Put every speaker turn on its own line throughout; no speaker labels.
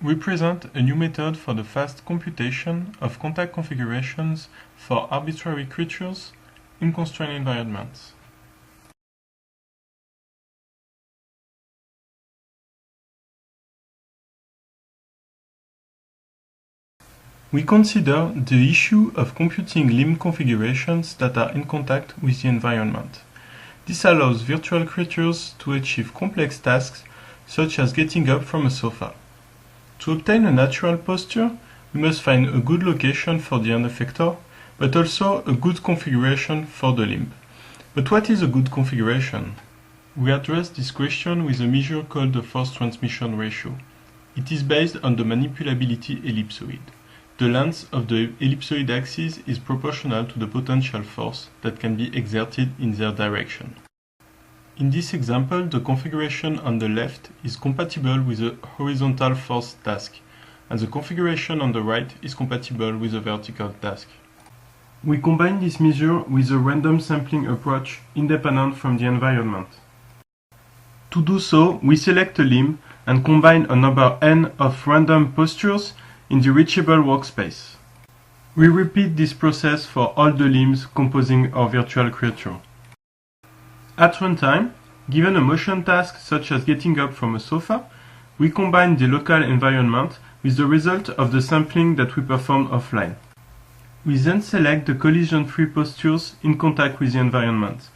We present a new method for the fast computation of contact configurations for arbitrary creatures in constrained environments. We consider the issue of computing limb configurations that are in contact with the environment. This allows virtual creatures to achieve complex tasks such as getting up from a sofa. To obtain a natural posture, we must find a good location for the end effector, but also a good configuration for the limb. But what is a good configuration? We address this question with a measure called the force transmission ratio. It is based on the manipulability ellipsoid. The length of the ellipsoid axis is proportional to the potential force that can be exerted in their direction. In this example, the configuration on the left is compatible with a horizontal force task, and the configuration on the right is compatible with a vertical task. We combine this measure with a random sampling approach independent from the environment. To do so, we select a limb and combine a number n of random postures in the reachable workspace. We repeat this process for all the limbs composing our virtual creature. At runtime, given a motion task such as getting up from a sofa, we combine the local environment with the result of the sampling that we performed offline. We then select the collision-free postures in contact with the environment,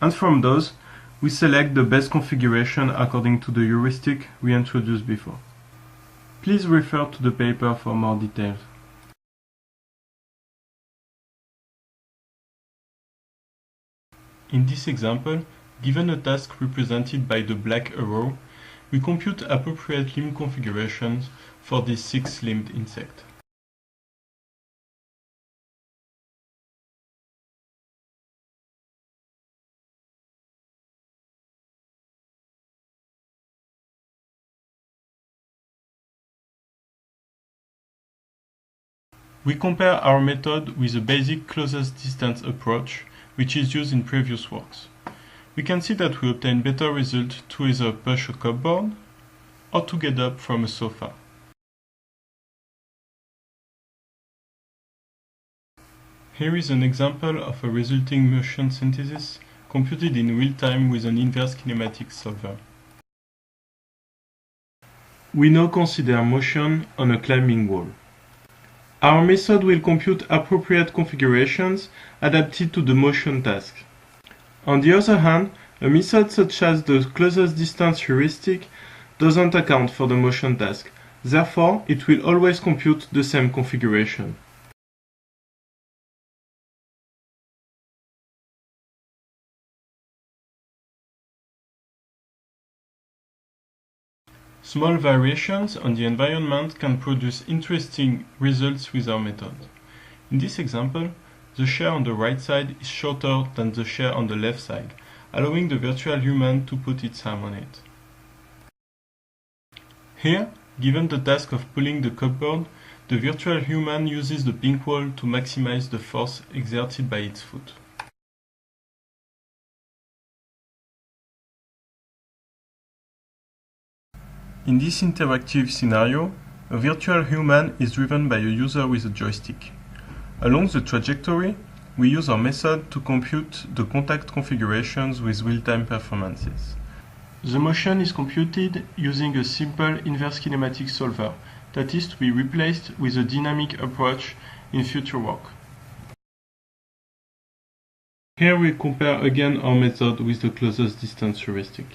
and from those, we select the best configuration according to the heuristic we introduced before. Please refer to the paper for more details. In this example, given a task represented by the black arrow, we compute appropriate limb configurations for this six-limbed insect. We compare our method with the basic closest distance approach, which is used in previous works. We can see that we obtain better results to either push a cupboard or to get up from a sofa. Here is an example of a resulting motion synthesis computed in real time with an inverse kinematic solver. We now consider motion on a climbing wall. Our method will compute appropriate configurations adapted to the motion task. On the other hand, a method such as the closest distance heuristic doesn't account for the motion task. Therefore, it will always compute the same configuration. Small variations on the environment can produce interesting results with our method. In this example, the chair on the right side is shorter than the chair on the left side, allowing the virtual human to put its arm on it. Here, given the task of pulling the cupboard, the virtual human uses the pink wall to maximize the force exerted by its foot. In this interactive scenario, a virtual human is driven by a user with a joystick. Along the trajectory, we use our method to compute the contact configurations with real-time performances. The motion is computed using a simple inverse kinematic solver that is to be replaced with a dynamic approach in future work. Here we compare again our method with the closest distance heuristic.